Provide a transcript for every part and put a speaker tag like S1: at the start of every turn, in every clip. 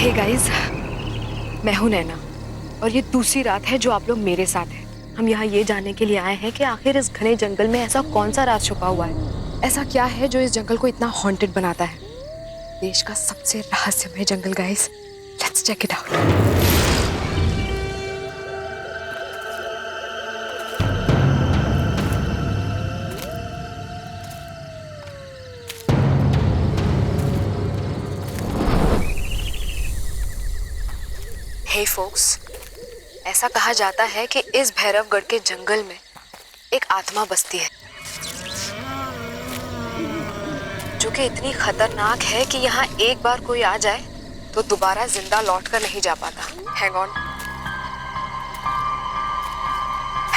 S1: Hey guys, मैं हूं नैना और ये दूसरी रात है जो आप लोग मेरे साथ हैं। हम यहाँ ये जानने के लिए आए हैं कि आखिर इस घने जंगल में ऐसा कौन सा राज छुपा हुआ है, ऐसा क्या है जो इस जंगल को इतना हॉन्टेड बनाता है। देश का सबसे रहस्यमय जंगल guys, let's check it out. Hey folks, ऐसा कहा जाता है कि इस भैरवगढ़ के जंगल में एक आत्मा बसती है जो कि इतनी खतरनाक है कि यहाँ एक बार कोई आ जाए तो दोबारा जिंदा लौट कर नहीं जा पाता। Hang on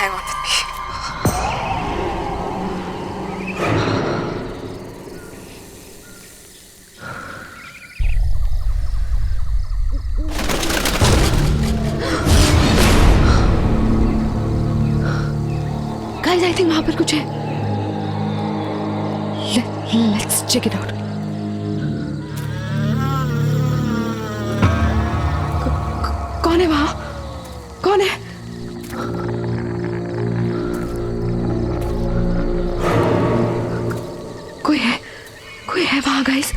S1: with me. Guys, I think वहां पर कुछ है। Let's check it out. कौन है वहां? कौन है? कोई है वहां गाइस।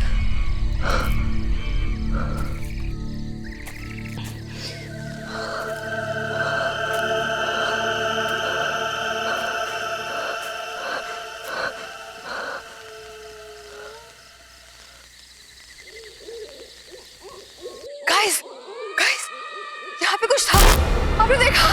S1: गाइस, यहाँ पे कुछ था, आपने देखा?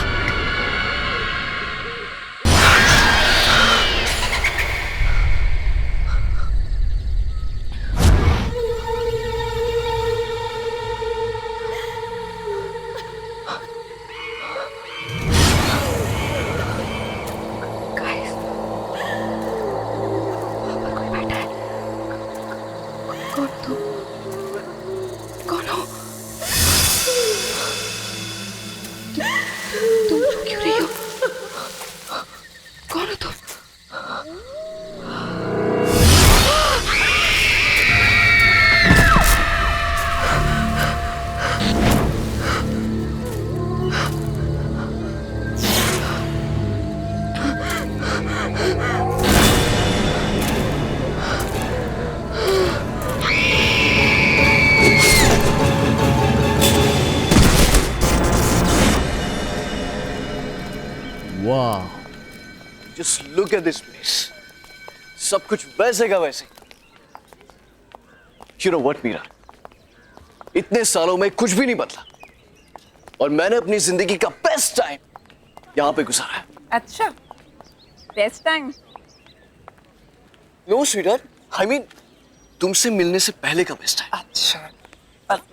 S1: गाइस, वहाँ पर कोई बैठा है। कौन तुम? कौन हो? तुम क्यों रही हो? कौन हो तुम?
S2: वाह, just look at this place. सब कुछ वैसे का वैसे। यू नो व्हाट मीरा, इतने सालों में कुछ भी नहीं बदला और मैंने अपनी जिंदगी का बेस्ट टाइम यहां पे गुजारा है।
S3: अच्छा, best time?
S2: No sweetheart, I mean तुमसे मिलने से पहले का बेस्ट टाइम।
S3: अच्छा,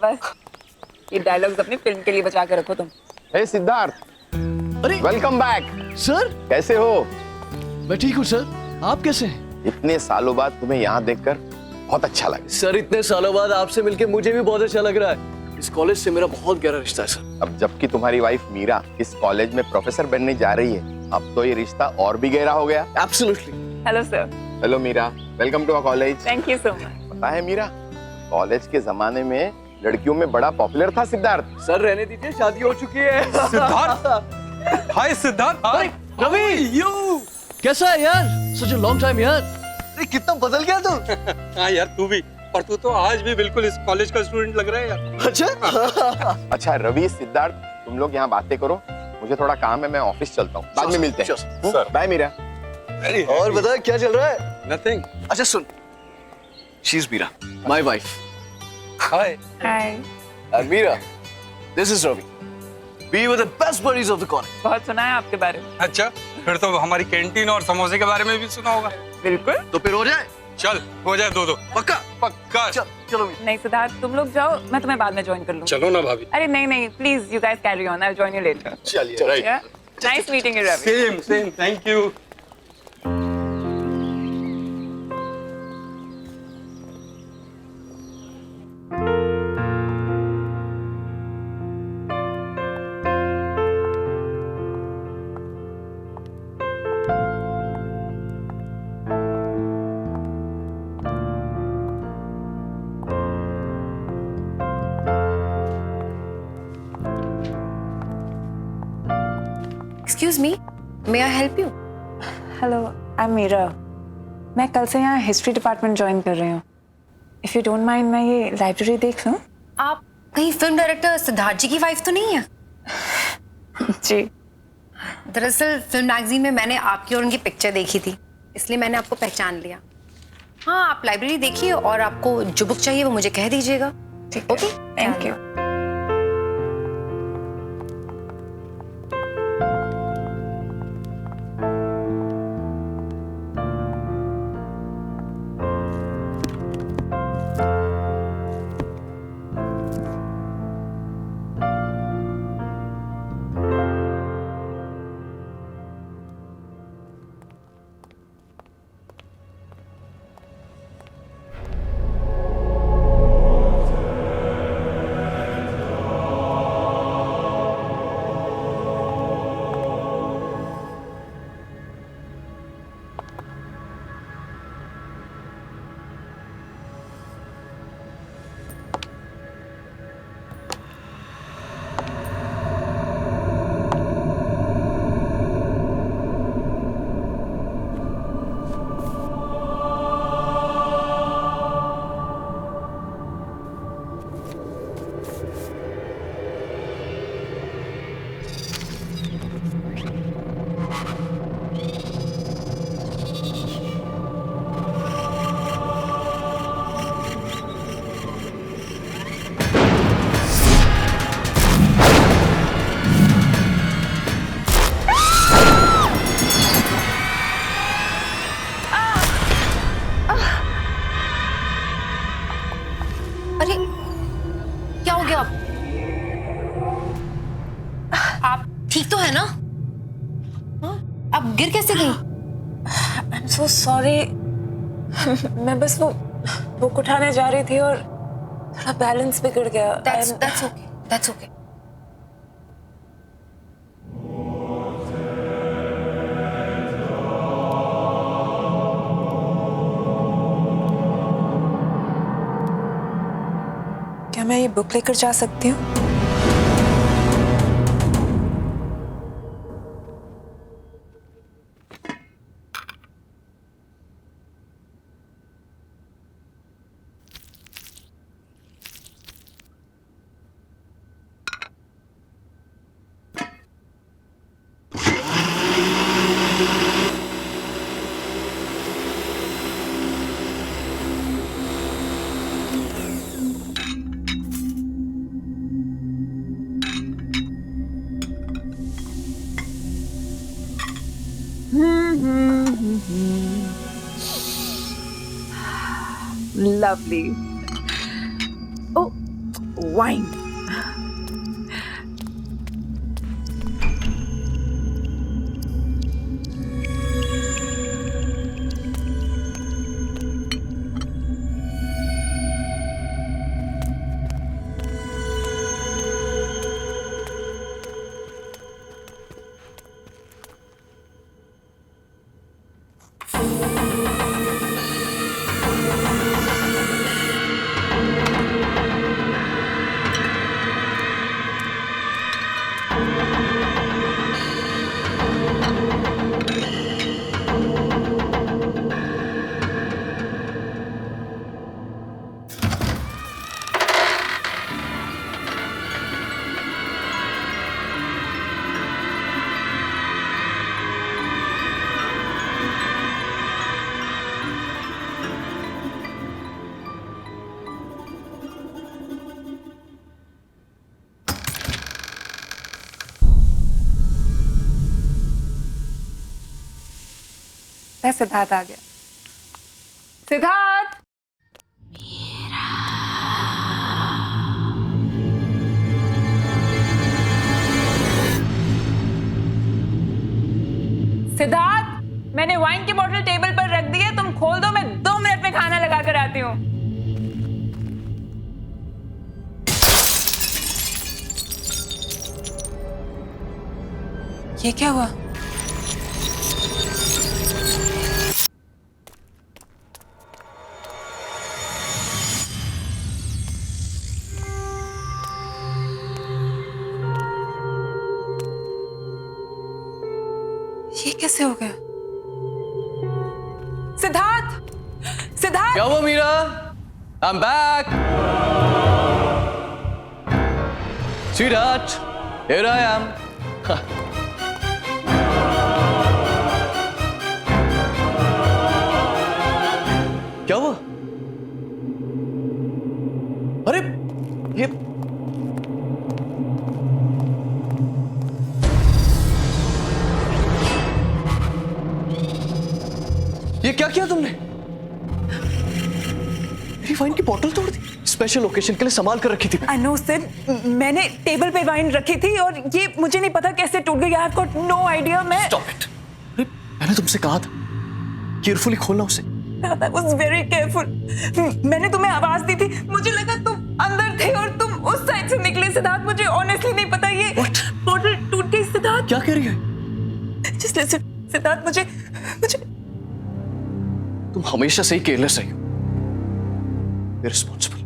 S3: बस ये डायलॉग्स अपनी फिल्म के लिए बचा के रखो तुम।
S4: हे सिद्धार्थ,
S2: अरे
S4: वेलकम बैक।
S2: सर,
S4: कैसे हो?
S2: मैं ठीक हूँ सर, आप कैसे हैं?
S4: इतने सालों बाद तुम्हें यहाँ देखकर बहुत अच्छा लगा।
S2: सर, इतने सालों बाद आपसे मिलके मुझे भी बहुत अच्छा लग रहा है। इस कॉलेज से मेरा बहुत गहरा रिश्ता है सर।
S4: अब जबकि तुम्हारी वाइफ मीरा इस कॉलेज में प्रोफेसर बनने जा रही है, अब तो ये रिश्ता और भी गहरा हो गया।
S2: Absolutely.
S3: Hello sir.
S4: Hello Meera, welcome to our college.
S3: Thank you so much.
S4: पता है मीरा, कॉलेज के जमाने में लड़कियों में बड़ा पॉपुलर था सिद्धार्थ।
S2: सर रहने दीजिए, शादी हो चुकी है।
S5: सिद्धार्थ, हाय सिद्धार्थ। हाय
S2: रवि,
S5: यू
S2: कैसा है यार? सच अ लॉन्ग टाइम यार। अरे कितना बदल गया तू।
S5: हाँ यार, तू भी, पर तू तो आज भी बिल्कुल इस कॉलेज का स्टूडेंट लग रहा है यार।
S2: अच्छा।
S4: अच्छा रवि, सिद्धार्थ, तुम लोग यहाँ बातें करो, मुझे थोड़ा काम है, मैं ऑफिस चलता हूँ, बाद में मिलते हैं।
S5: सर।
S4: बाय मीरा।
S2: और बता क्या चल रहा है?
S5: नथिंग।
S2: अच्छा सुन, she is Meera, my wife.
S5: Hi.
S3: Hi.
S2: And Meera, this is Ravi. We were the best buddies of the college.
S3: बहुत सुना है आपके बारे में।
S5: अच्छा, फिर तो हमारी कैंटीन और समोसे के बारे में भी सुना होगा।
S3: बिल्कुल।
S2: तो फिर हो जाए?
S5: चल, हो जाए दो।
S2: पक्का?
S5: पक्का।
S2: चलो मीरा।
S3: नहीं सिद्धार्थ, तुम लोग जाओ, मैं तुम्हें बाद में ज्वाइन कर लूँ।
S5: चलो ना भाभी।
S3: अरे नहीं, please you guys carry on, I will join you later.
S2: चलिए।
S5: Right.
S3: Nice meeting you Ravi.
S5: Same, thank you.
S1: Excuse me, may I help you?
S3: Hello, I am Meera. मैं कल से यहाँ हिस्ट्री डिपार्टमेंट ज्वाइन कर रही हूँ। इफ यू डोंट माइंड, मैं ये लाइब्रेरी देख लूँ?
S1: आप कहीं फिल्म डायरेक्टर सिद्धार्थ जी की वाइफ तो नहीं है?
S3: जी।
S1: दरअसल फिल्म मैगजीन में मैंने आपकी और उनकी पिक्चर देखी थी, इसलिए मैंने आपको पहचान लिया। हाँ, आप लाइब्रेरी देखिए और आपको जो बुक चाहिए वो मुझे कह दीजिएगा।
S3: ठीक है,
S1: ओके,
S3: थैंक यू।
S1: अरे क्या हो गया? आप ठीक तो है ना? हाँ? आप गिर कैसे गई?
S3: I am so sorry. मैं बस वो बुक उठाने जा रही थी और थोड़ा बैलेंस बिगड़ गया।
S1: That's okay. That's okay.
S3: क्या मैं ये बुक लेकर जा सकती हूँ? Lovely. Oh, wine. सिद्धार्थ आ गया। सिद्धार्थ! सिद्धार्थ, मैंने वाइन की बोतल टेबल पर रख दी है, तुम खोल दो, मैं 2 मिनट में खाना लगा कर आती हूँ। ये क्या हुआ? कैसे हो गया? सिद्धार्थ, सिद्धार्थ!
S2: क्या हुआ Meera? I am back. Sweetheart, here I am. क्या हुआ? अरे ये क्या किया तुमने? मेरी वाइन की बोतल तोड़ दी। स्पेशल ओकेजन के लिए संभाल कर रखी थी।
S3: I know, सिड, मैंने टेबल पे वाइन रखी थी और ये मुझे नहीं पता कैसे टूट गई। I've got no idea। मैं
S2: Stop it. अरे मैंने तुमसे कहा था केयरफुली खोलना उसे।
S3: I was very careful। मैंने तुम्हें आवाज दी थी, मुझे लगा तुम अंदर थे और तुम उस साइड से निकले। सिद्धार्थ, मुझे ऑनेस्टली नहीं पता ये बोतल टूट गई। सिद्धार्थ,
S2: क्या कह रही है?
S3: Just listen, सिद्धार्थ, मुझे
S2: तुम हमेशा से ही केयरलेस रही हो, इररिस्पॉन्सिबल।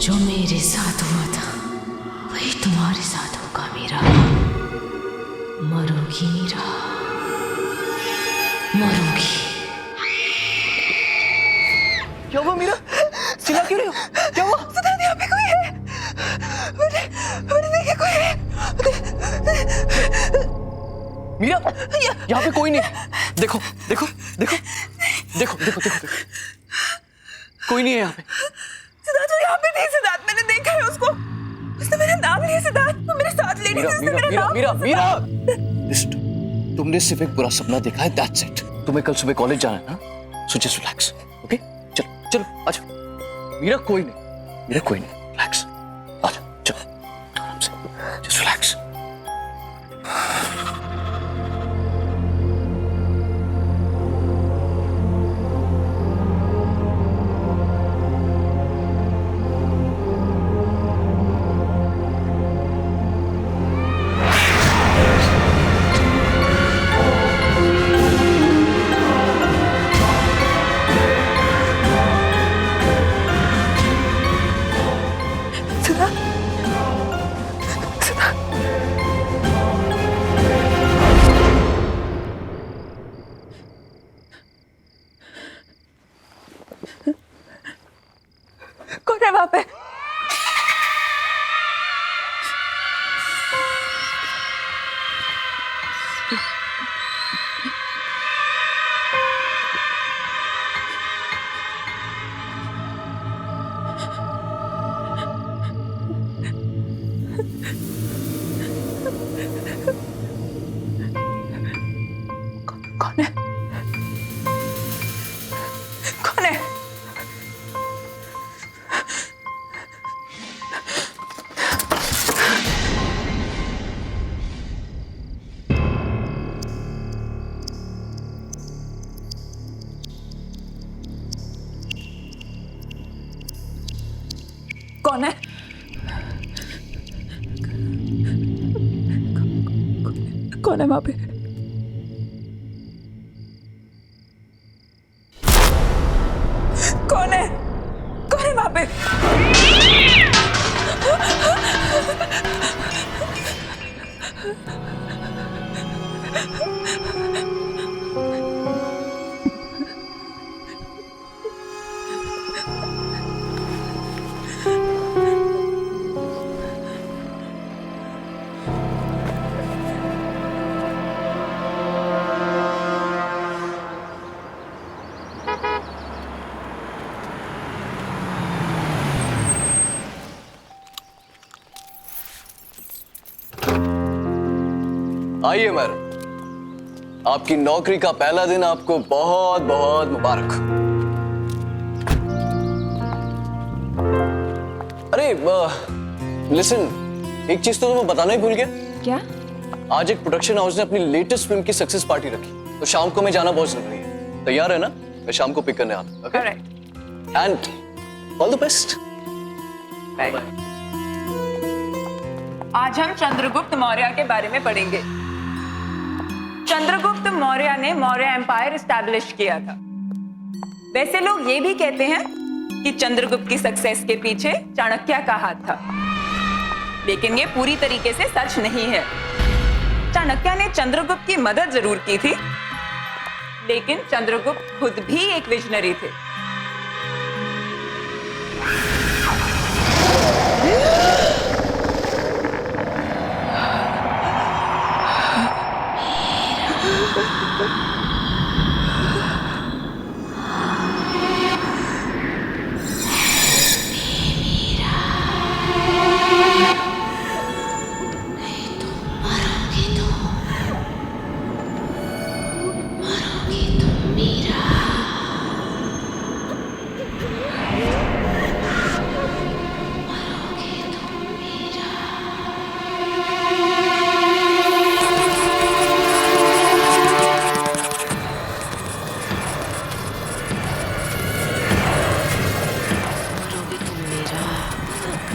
S6: जो मेरे साथ हुआ था वही तुम्हारे साथ होगा मीरा। मरोगी मीरा, मरोगी।
S2: क्या हुआ मीरा? चिल्ला क्यों रही हो? क्या हुआ?
S3: सिद्धार्थ, यहाँ पे कोई है। मैंने देखा कोई है।
S2: मीरा, यहाँ पे कोई नहीं। देखो देखो देखो देखो देखो देखो, कोई नहीं है यहाँ पे।
S3: सिद्धार्थ, वो यहाँ पे नहीं। सिद्धार्थ, मैंने देखा है उसको। उसने मेरा नाम लिया। सिद्धार्थ, वो मेरे साथ लेडी थी, उसने मेरा नाम लिया।
S2: मीरा, तुमने सिर्फ एक बुरा सपना देखा है, दैट्स इट। तुम्हें कल सुबह कॉलेज जाना है ना, सो जस्ट रिलैक्स, ओके? चलो चलो आजा। मीरा कोई नहीं, रिलैक्स, आजा, चलो आराम से, जस्ट रिलैक्स।
S3: कौन है वहां पे? कौन है? कौन है? कौन है? कौन है वहां पे? कौन है? कौन है वहां पे?
S2: आइए मैडम, आपकी नौकरी का पहला दिन आपको बहुत बहुत मुबारक। अरे लिसन, एक चीज तो तुम्हें बताना ही भूल गया।
S1: क्या?
S2: आज एक प्रोडक्शन हाउस ने अपनी लेटेस्ट फिल्म की सक्सेस पार्टी रखी, तो शाम को मैं जाना बहुत जरूरी है। तैयार है ना? मैं शाम को पिक करने आता हूं। Okay? And all the best.
S3: आज हम चंद्रगुप्त मौर्य के बारे में पढ़ेंगे। चंद्रगुप्त मौर्य ने मौर्य एम्पायर एस्टैब्लिश किया था। वैसे लोग ये भी कहते हैं कि चंद्रगुप्त की सक्सेस के पीछे चाणक्य का हाथ था, लेकिन ये पूरी तरीके से सच नहीं है। चाणक्य ने चंद्रगुप्त की मदद जरूर की थी, लेकिन चंद्रगुप्त खुद भी एक विजनरी थे।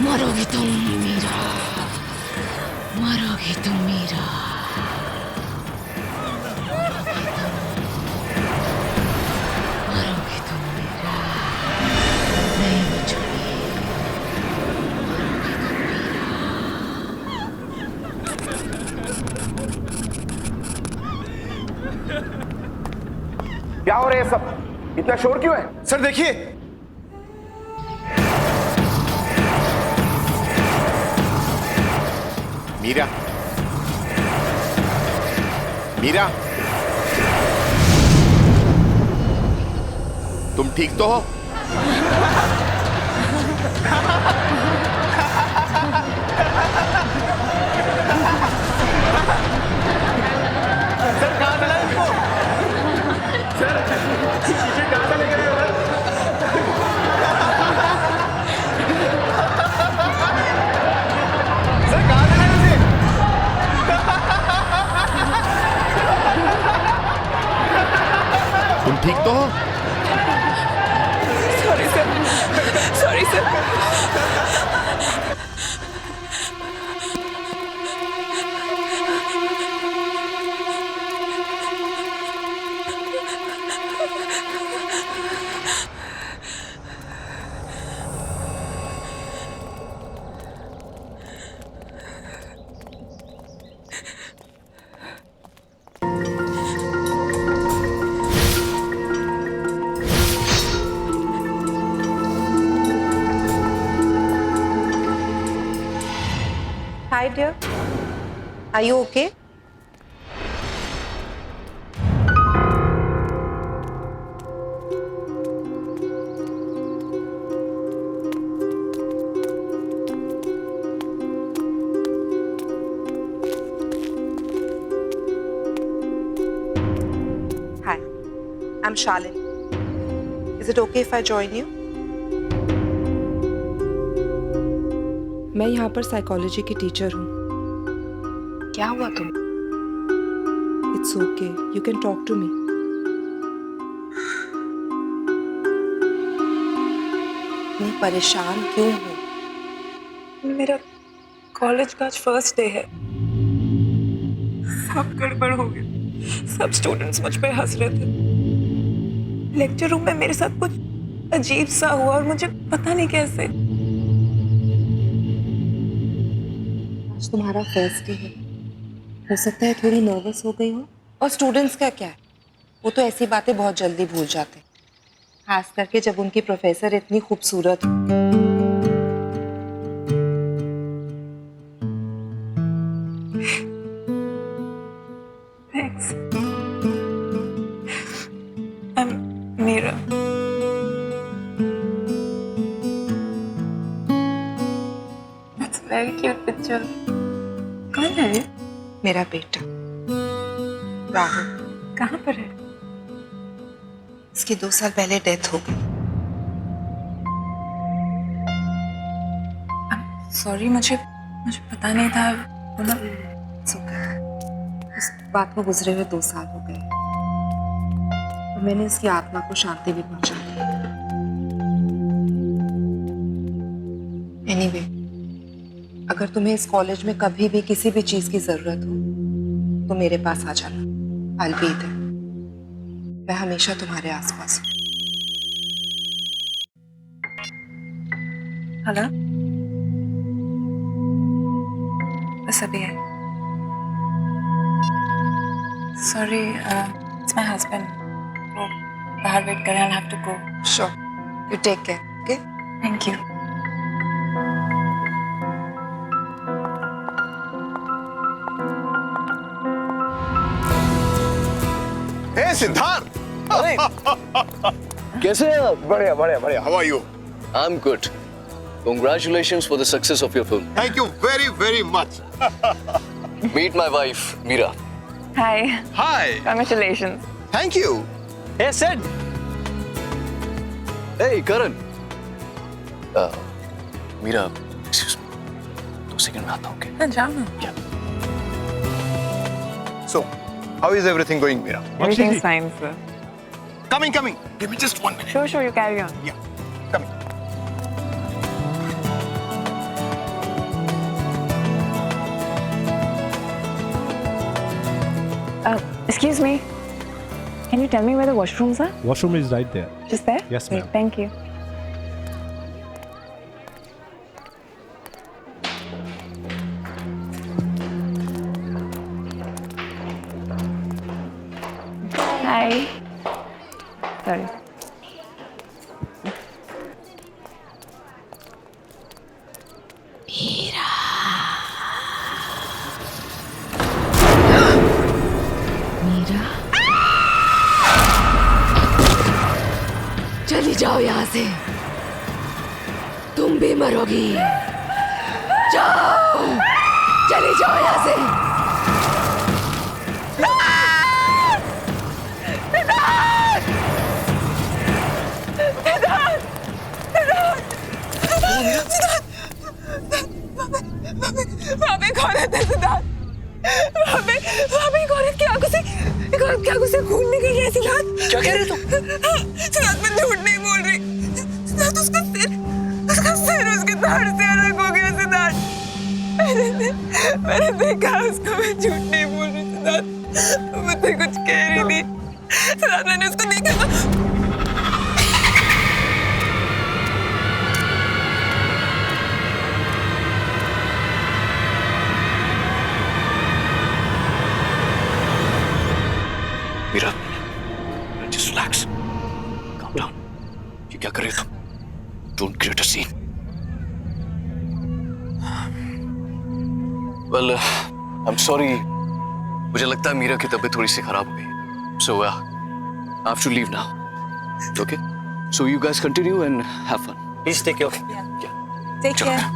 S6: मरोगे तुम मीरा, मरोगे तुम मीरा, मरोगे तुम मीरा, नहीं बचोगे,
S4: क्या हो रहा है सब? इतना शोर क्यों है?
S7: सर देखिए,
S4: मीरा, मीरा, तुम ठीक तो हो? तुम ठीक तो हो?
S3: Sorry sir, sorry sir.
S8: Hi dear, are you okay? Hi, I'm Shalin. Is it okay if I join you? मैं यहाँ पर साइकोलॉजी की टीचर हूँ।
S1: क्या हुआ तुम?
S8: It's okay, you can talk to me. मैं परेशान क्यों हूँ?
S3: मेरा कॉलेज का आज फर्स्ट डे है। सब गड़बड़ हो गया। सब स्टूडेंट्स मुझ पे हंस रहे थे। लेक्चर रूम में मेरे साथ कुछ अजीब सा हुआ और मुझे पता नहीं कैसे।
S8: आज तुम्हारा फर्स्ट डे है, हो सकता है थोड़ी नर्वस हो गई हो। और स्टूडेंट्स का क्या है, वो तो ऐसी बातें बहुत जल्दी भूल जाते हैं, खास करके जब उनकी प्रोफेसर इतनी खूबसूरत हो।
S3: Thanks. Meera. That's very cute picture. कौन है ये?
S8: मेरा बेटा राहुल,
S3: कहाँ पर है?
S8: इसकी 2 साल पहले डेथ हो गई।
S3: सॉरी, मुझे पता नहीं था। मतलब
S8: इस बात को गुजरे हुए 2 साल हो गए और मैंने इसकी आत्मा को शांति भी पहुंचा दी। एनीवे, अगर तुम्हें इस कॉलेज में कभी भी किसी भी चीज की जरूरत हो तो मेरे पास आ जाना। I'll be there. मैं हमेशा तुम्हारे आसपास हूँ।
S3: हेलो, बस अभी है। Sorry, it's my husband. वो बाहर वेट कर रहे हैं। I have to go.
S8: Sure. You take care. Okay?
S3: Thank you.
S4: Hey Siddharth,
S2: कैसे हैं आप?
S4: बढ़िया बढ़िया बढ़िया। How are you?
S2: I'm good. Congratulations for the success of your film.
S4: Thank you very very much.
S2: Meet my wife, Meera.
S3: Hi,
S4: hi.
S3: Congratulations.
S4: Thank you.
S2: Hey, Sid. Hey, Karan. Meera, excuse me. 2 second में आता हूँ, okay?
S3: हाँ, जाओ ना।
S2: Yeah.
S4: So, how is everything going, Meera?
S3: Everything's fine, sir.
S4: Coming, coming. Give me just 1 minute.
S3: Sure, you carry on.
S4: Yeah, coming.
S3: Excuse me. Can you tell me where the washrooms are?
S7: Washroom is right there.
S3: Just there?
S7: Yes,
S3: Great,
S7: ma'am.
S3: thank you. Hi. Sorry.
S6: Meera, चली जाओ यहाँ से, तुम भी मरोगी। जाओ, चली जाओ यहाँ से।
S3: वहाँ पे एक औरत है सिद्धार्थ। वहाँ पे एक औरत की आंखों से खून निकल रहा है सिद्धार्थ।
S2: क्या कह रहे हो तुम?
S3: सिद्धार्थ, मैं झूठ नहीं बोल रही। सिद्धार्थ, उसका सिर उसके धड़ से अलग हो गया सिद्धार्थ। मैंने देखा उसको, मैं झूठ नहीं बोल रही सिद्धार्थ। मैं मुझसे कुछ कह रही थी सिद्धार्थ, मैंने उसको देखा था।
S2: Meera, just relax. Calm down. ये क्या कर रहे हो तुम? Don't create a scene. Well, I'm sorry. मुझे लगता है मीरा की तबीयत थोड़ी सी खराब हो गई. So, I have to leave now. Okay? So you guys continue and have fun.
S5: Please take care.
S2: Yeah.
S8: Take
S2: चलो.
S8: care.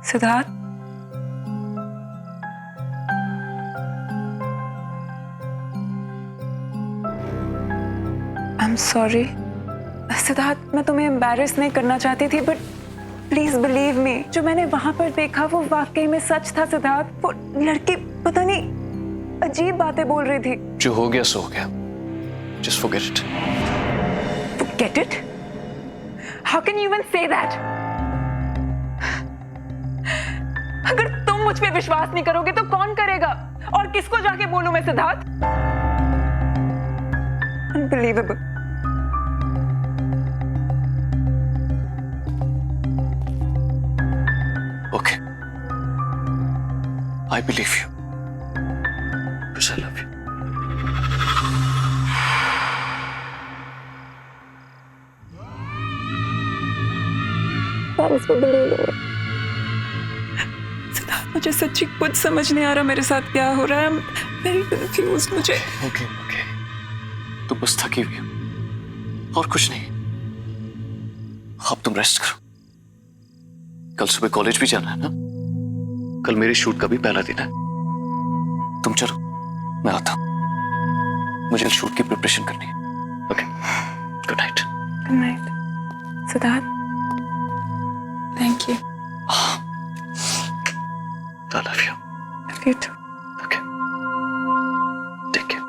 S3: Siddharth, I am sorry Siddharth, मैं तुम्हें एम्बैरेस नहीं करना चाहती थी, बट प्लीज बिलीव मी, जो मैंने वहां पर देखा वो वाकई में सच था सिद्धार्थ। वो लड़की पता नहीं अजीब बातें बोल रही थी।
S2: जो हो गया सो हो गया, just forget it.
S3: Forget it? How can you even say that? अगर तुम मुझ पे विश्वास नहीं करोगे तो कौन करेगा? और किसको जाके बोलूं मैं Siddharth? Unbelievable.
S2: Okay. I believe you. Because I love you.
S3: Siddharth, मुझे सच्ची कुछ समझ नहीं आ रहा मेरे साथ क्या हो रहा है। I'm very confused। मुझे
S2: Okay. तुम बस थकी हुई हो और कुछ नहीं। अब तुम रेस्ट करो। कल सुबह कॉलेज भी जाना है ना? कल मेरे शूट का भी पहला दिन है। तुम चलो, मैं आता हूं। मुझे शूट की प्रिपरेशन करनी है। Okay, good night.
S3: Good night, Siddharth. Thank you.
S2: I love you.
S3: Love you too.
S2: Okay. Take care.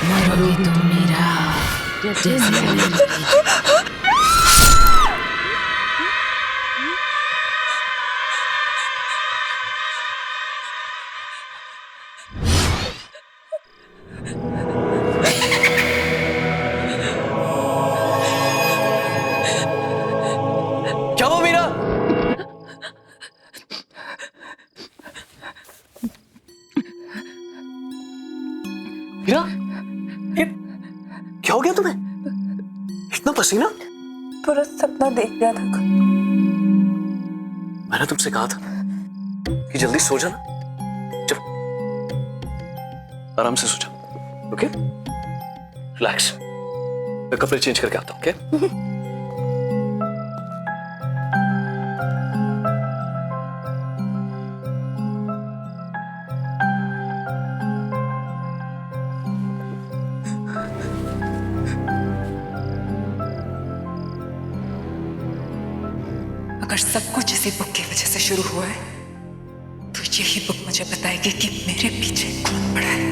S6: मरोगे तुम मेरा जैसे मैं मरी।
S2: क्या हुआ मीरा? मीरा, ये क्या हो गया तुम्हें? इतना पसीना?
S3: पूरा सपना देख लिया था।
S2: मैंने तुमसे कहा था कि जल्दी सो जाना। चलो, आराम से सो जाओ। Okay, relax. मैं कपड़े चेंज करके आता हूँ। ओके?
S3: अगर सब कुछ इसी बुक की वजह से शुरू हुआ है तो यही बुक मुझे बताएगी कि मेरे पीछे कौन पड़ा है।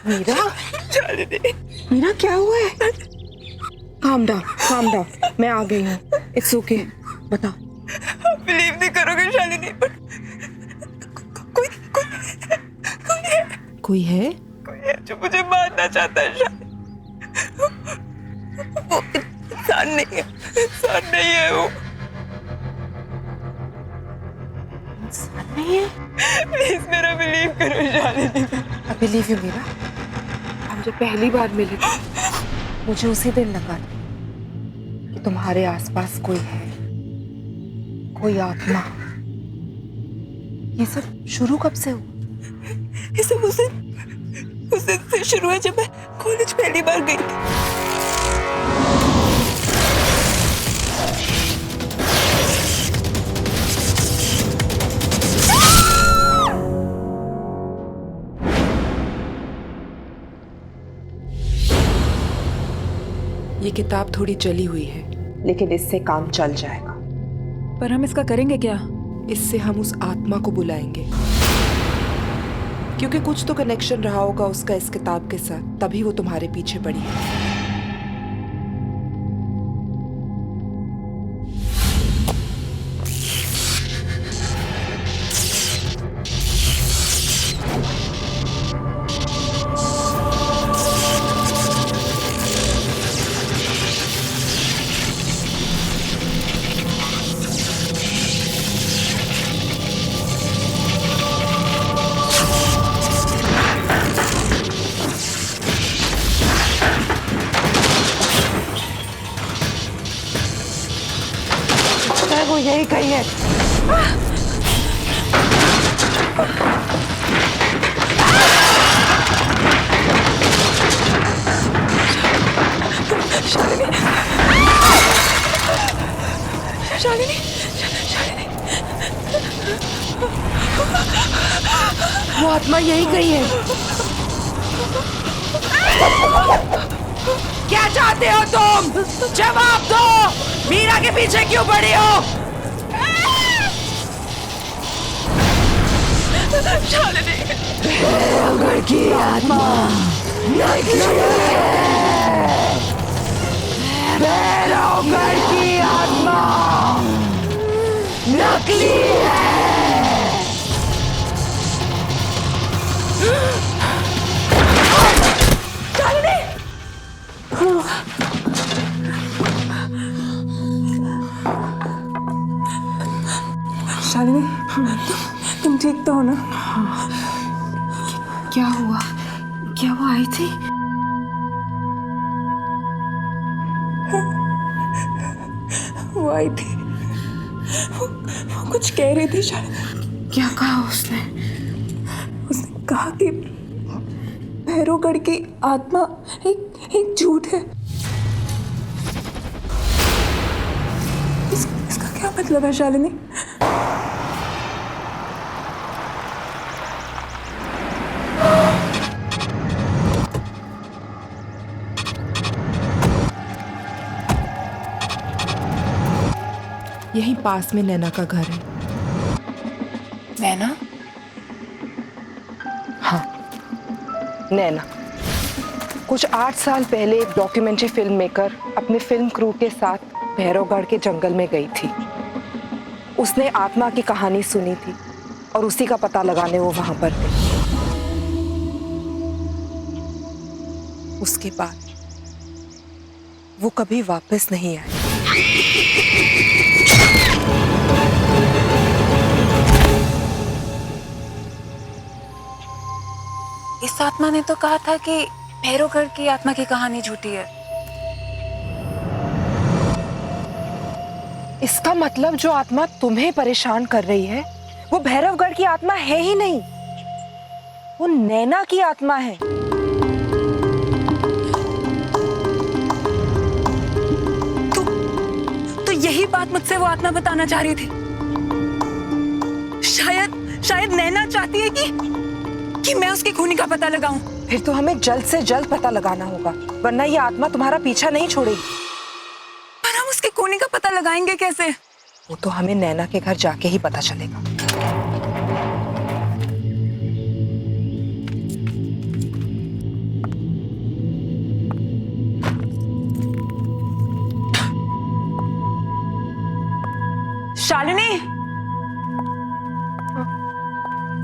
S8: मीरा, मीरा क्या हुआ है? काम डाउन, मैं आ गई हूँ। इट्स ओके, बताओ।
S3: बिलीव नहीं करोगे शालिनी, पर
S8: कोई है?
S3: कोई है जो मुझे मारना चाहता है शालिनी। वो इंसान नहीं है वो।
S8: इंसान नहीं है?
S3: प्लीज मेरा बिलीव करो Shalini.
S8: I believe you Meera. हम जब पहली बार मिले थे, मुझे उसी दिन लगा कि तुम्हारे आसपास कोई है, कोई आत्मा। ये सब शुरू कब से हुआ?
S3: ये सब उस दिन से शुरू हुआ जब मैं कॉलेज पहली बार गई थी।
S8: ये किताब थोड़ी जली हुई है, लेकिन इससे काम चल जाएगा।
S3: पर हम इसका करेंगे क्या?
S8: इससे हम उस आत्मा को बुलाएंगे, क्योंकि कुछ तो कनेक्शन रहा होगा उसका इस किताब के साथ, तभी वो तुम्हारे पीछे पड़ी है। वो यही कही है।
S3: शालिनी,
S8: वो आत्मा यही कही है। क्या चाहते हो तुम? जवाब दो। मीरा के पीछे क्यों पड़ी हो? भैरवगढ़ की आत्मा भैरवगढ़ की आत्मा नकली है।
S3: शालिनी, तुम ठीक तो हो ना?
S8: क्या हुआ? क्या वो आई थी?
S3: वो आई थी, वो कुछ कह रही थी शालिनी।
S8: क्या कहा उसने?
S3: उसने कहा कि भैरवगढ़ की आत्मा एक झूठ है। इसका क्या मतलब है शालिनी?
S8: यहीं पास में नैना का घर है।
S3: नैना?
S8: हाँ, नैना। कुछ 8 साल पहले एक डॉक्यूमेंट्री फिल्म मेकर अपने फिल्म क्रू के साथ भैरवगढ़ के जंगल में गई थी। उसने आत्मा की कहानी सुनी थी और उसी का पता लगाने वो वहां पर गई। उसके बाद वो कभी वापस नहीं आई।
S7: इस आत्मा ने तो कहा था कि भैरवगढ़ की आत्मा की कहानी झूठी है।
S8: इसका मतलब जो आत्मा तुम्हें परेशान कर रही है वो भैरवगढ़ की आत्मा है ही नहीं, वो नैना की आत्मा है।
S7: तो यही बात मुझसे वो आत्मा बताना चाह रही थी। शायद नैना चाहती है कि मैं उसकी खूनी का पता लगाऊं।
S8: फिर तो हमें जल्द से जल्द पता लगाना होगा, वरना ये आत्मा तुम्हारा पीछा नहीं छोड़ेगी।
S7: पर हम उसके खूनी का पता लगाएंगे कैसे?
S8: वो तो हमें नैना के घर जाके ही पता चलेगा।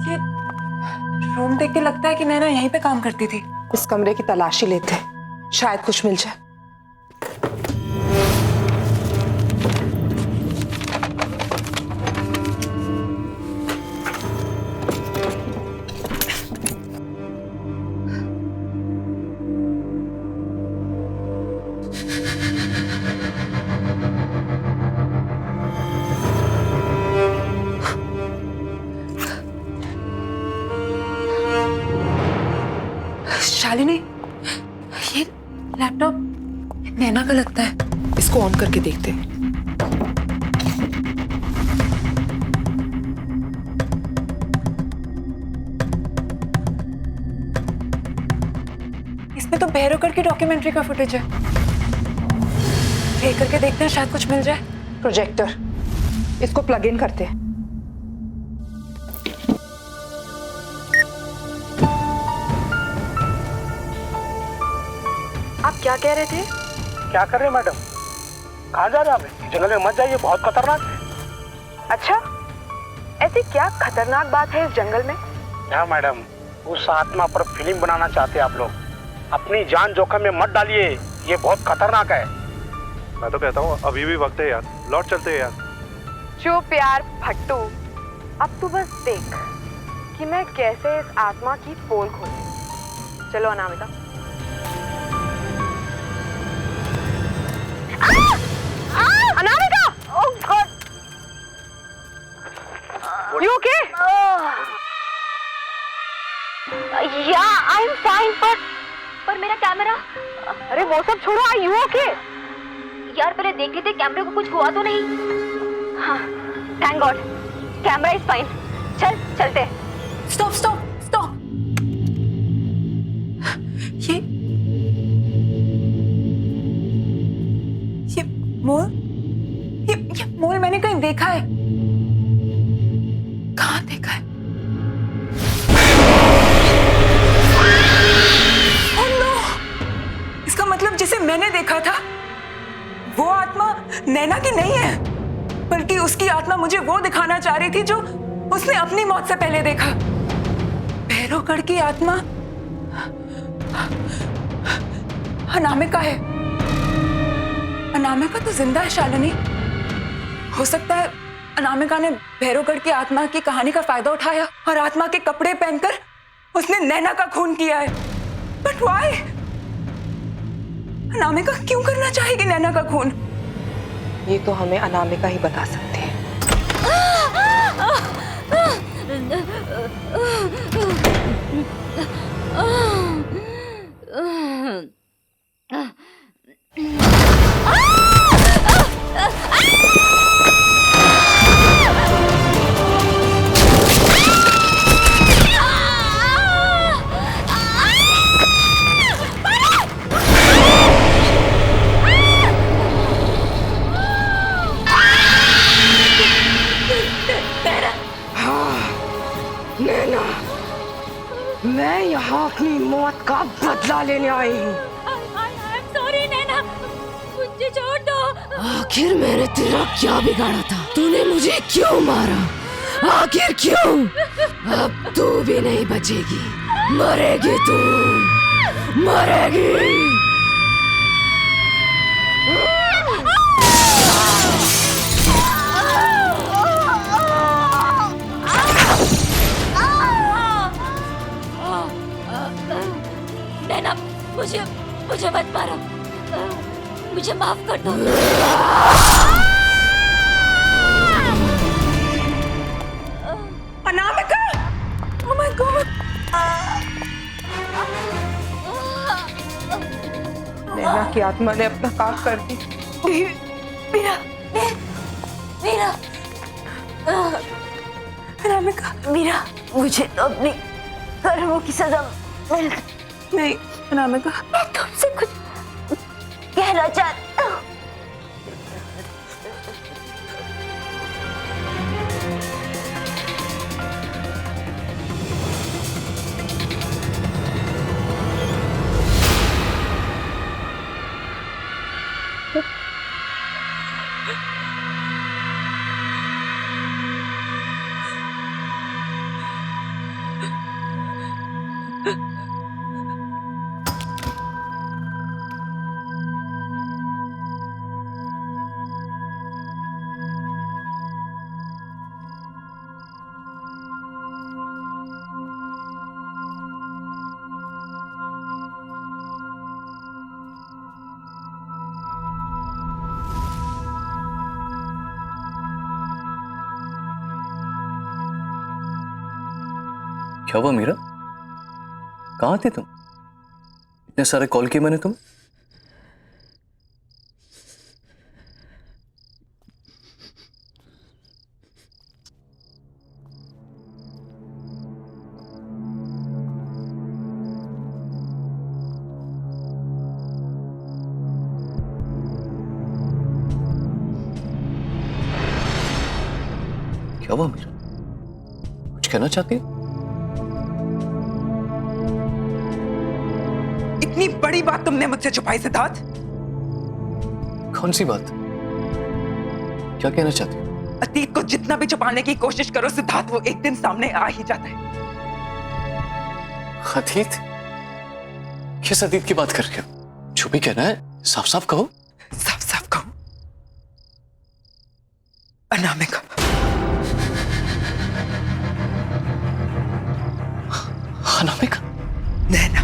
S7: ये रूम देख के लगता है कि नैना यहीं पे काम करती थी।
S8: इस कमरे की तलाशी लेते हैं, शायद कुछ मिल जाए।
S7: शालिनी, ये लैपटॉप नैना का लगता है।
S8: इसको ऑन करके देखते हैं।
S7: इसमें तो भैरवगढ़ की डॉक्यूमेंट्री का फुटेज है। प्ले करके देखते हैं, शायद कुछ मिल जाए।
S8: प्रोजेक्टर, इसको प्लग इन करते हैं।
S1: आप क्या कह रहे थे?
S9: क्या कर रहे हैं मैडम? कहाँ जा रहे हैं आप? जंगल में मत जाइए, बहुत खतरनाक है।
S1: अच्छा, ऐसी क्या खतरनाक बात है इस जंगल में?
S9: क्या मैडम, उस आत्मा पर फिल्म बनाना चाहते हैं आप लोग? अपनी जान जोखिम में मत डालिए, ये बहुत खतरनाक है।
S10: मैं तो कहता हूँ अभी भी वक्त है यार, लौट चलते हैं यार।
S1: चुप यार फट्टू, अब तू बस देख कि मैं कैसे इस आत्मा की पोल खोलूं। चलो अनामिका। अनामिका! ओह गॉड! You okay?
S6: या आई एम फाइन, पर मेरा कैमरा।
S1: अरे वो सब छोड़ो, Are you okay?
S6: यार पहले देख लेते कैमरे को कुछ हुआ तो नहीं। हाँ, thank God, camera is fine. चलते।
S7: Stop stop stop. ये मोल, ये मोल मैंने कहीं देखा है। कहाँ देखा है? Oh no! इसका मतलब जिसे मैंने देखा था वो आत्मा नैना की नहीं है, बल्कि उसकी आत्मा मुझे वो दिखाना चाह रही थी जो उसने अपनी मौत से पहले देखा। भैरवगढ़ की आत्मा अनामिका है। अनामिका तो जिंदा है शालिनी। हो सकता है अनामिका ने भैरवगढ़ की आत्मा की कहानी का फायदा उठाया और आत्मा के कपड़े पहनकर उसने नैना का खून किया है। But why? अनामिका क्यों करना चाहेगी नैना का खून?
S8: ये तो हमें अनामिका ही बता सकती है। मैं यहाँ अपनी मौत का बदला लेने आई हूँ।
S6: सॉरी नैना, मुझे छोड़ दो।
S11: आखिर मैंने तेरा क्या बिगाड़ा था? तूने मुझे क्यों मारा? आखिर क्यों? अब तू भी नहीं बचेगी, मरेगी तू, मरेगी।
S6: नैना, मुझे मत मारो, मुझे माफ कर दो।
S7: अनामिका! Oh my God!
S8: नैना की आत्मा ने अपना काम कर दी।
S6: मीरा,
S7: अनामिका,
S6: मीरा, मुझे तो अपनी कर्मों की सजा मिल गई।
S7: नहीं अनामिका,
S6: मैं तुमसे कुछ कहना चाहती हूँ।
S2: क्या हुआ मीरा? कहाँ थे तुम? इतने सारे कॉल किए मैंने तुम्हें। क्या हुआ मीरा? कुछ कहना चाहती हो?
S7: इतनी बड़ी बात तुमने मुझसे छुपाई सिद्धार्थ।
S2: कौन सी बात? क्या कहना चाहती हो?
S7: अतीत को जितना भी छुपाने की कोशिश करो सिद्धार्थ, वो एक दिन सामने आ ही जाता है।
S2: अतीत? किस अतीत की बात कर रहे हो? जो भी कहना है साफ साफ कहो।
S7: साफ साफ कहो, अनामिका।
S2: अनामिका?
S7: नैना।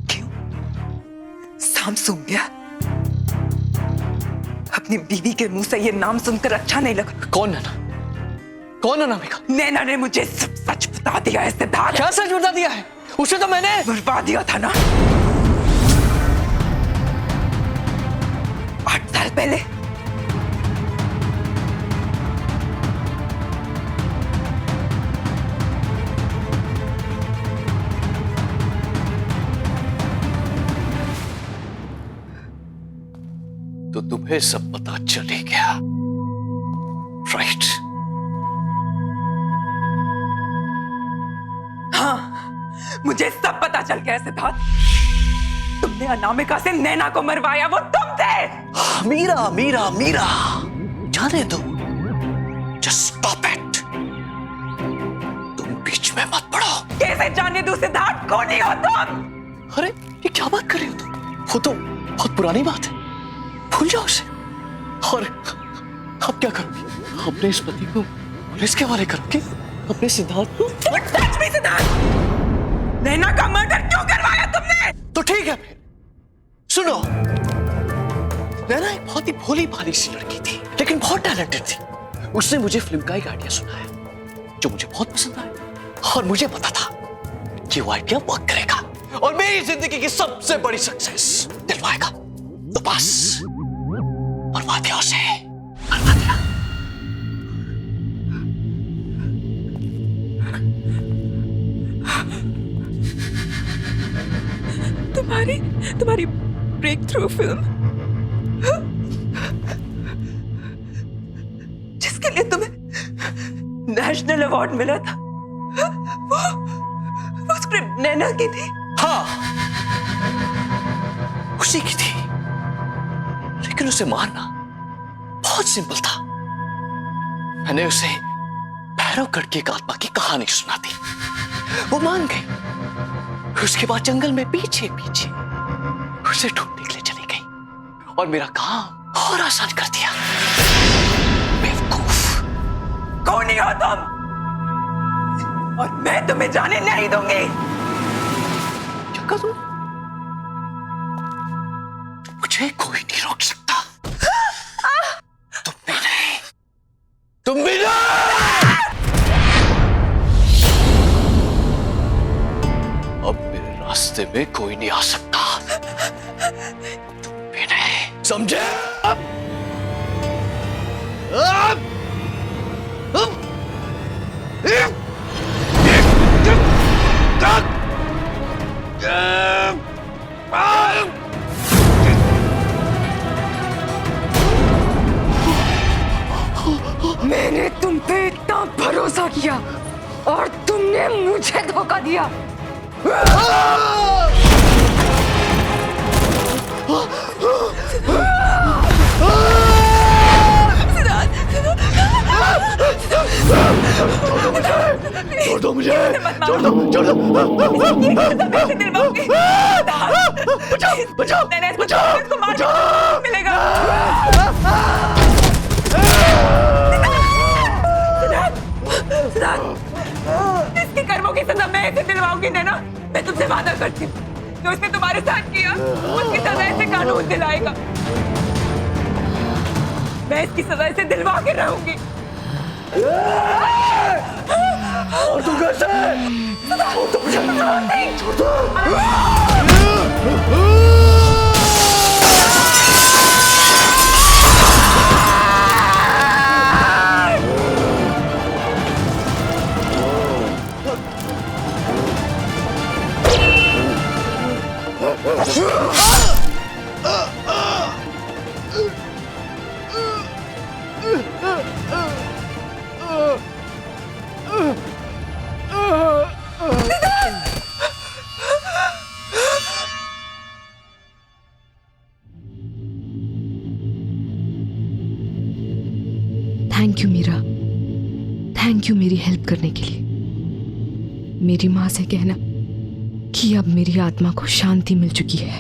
S7: क्यों? शाम सूंघ गया? अपनी बीवी के मुंह से ये नाम सुनकर अच्छा नहीं लगा?
S2: कौन नैना? कौन अनामिका?
S7: नैना ने मुझे सब सच बता दिया है सिद्धार्थ।
S2: क्या सच बता दिया है? उसे तो मैंने
S7: बुलवा दिया था ना 8 साल पहले।
S2: तो तुम्हें सब पता चल ही गया, राइट?
S7: हाँ, मुझे सब पता चल गया सिद्धार्थ। तुमने अनामिका से नैना को मरवाया, वो तुम थे।
S2: मीरा मीरा मीरा, जाने दो। Just stop it. तुम बीच में मत पड़ो।
S7: कैसे जाने दूं सिद्धार्थ? कौन ही हो तुम?
S2: अरे ये क्या बात कर रही हो तुम? वो तो बहुत पुरानी बात है, भूल जाओ उसे। और अब क्या करोगी? अपने इस पति को पुलिस के हवाले करोगे? अपने सिद्धार्थ को?
S7: सच में सिद्धार्थ, नैना का मर्डर क्यों करवाया तुमने?
S2: तो ठीक है फिर सुनो। नैना एक बहुत ही भोली भाली सी लड़की थी, लेकिन बहुत टैलेंटेड थी। उसने मुझे फिल्म का एक आइडिया सुनाया जो मुझे बहुत पसंद आया, और मुझे पता था कि वो आइडिया वर्क करेगा और मेरी जिंदगी की सबसे बड़ी सक्सेस दिलवाएगा। तो बस मरवा दिया उसे, मरवा दिया।
S7: तुम्हारी ब्रेक थ्रू फिल्म, जिसके लिए तुम्हें नेशनल अवार्ड मिला था, वो स्क्रिप्ट नैना की थी।
S2: हाँ, उसी की थी, लेकिन उसे मारना बहुत सिंपल था। मैंने उसे भैरवगढ़ की एक आत्मा की कहानी सुना दी, वो मान गई। उसके बाद जंगल में पीछे पीछे उसे ढूंढने के लिए चली गई और मेरा काम और आसान कर दिया। बेवकूफ।
S7: कौन ही हो तुम? और मैं तुम्हें जाने नहीं दूंगी।
S2: क्या कहा तुम? मुझे कोई नहीं रोक सकता। तुम भी नहीं, तुम भी नहीं। अब मेरे रास्ते में कोई नहीं आ सकता। तुम भी नहीं, समझे?
S11: मैंने तुम पे इतना भरोसा किया और तुमने मुझे धोखा दिया।
S2: छोड़ दो मुझे, छोड़ दो, छोड़ दो। बचाओ, बचाओ, बचाओ,
S7: मिलेगा। सिद्धार्थ, इसके कर्मों की सजा मैं ऐसे दिलवाऊंगी नैना। मैं तुमसे वादा करती हूँ, जो उसने तुम्हारे साथ किया उसकी सजा से कानून दिलाएगा। मैं इसकी सजा से दिलवा के रहूंगी।
S2: और तू कैसे? छोड़ दो मुझे, छोड़ दो।
S11: Thank you Meera, thank you मेरी हेल्प करने के लिए। मेरी माँ से कहना कि अब मेरी आत्मा को शांति मिल चुकी है।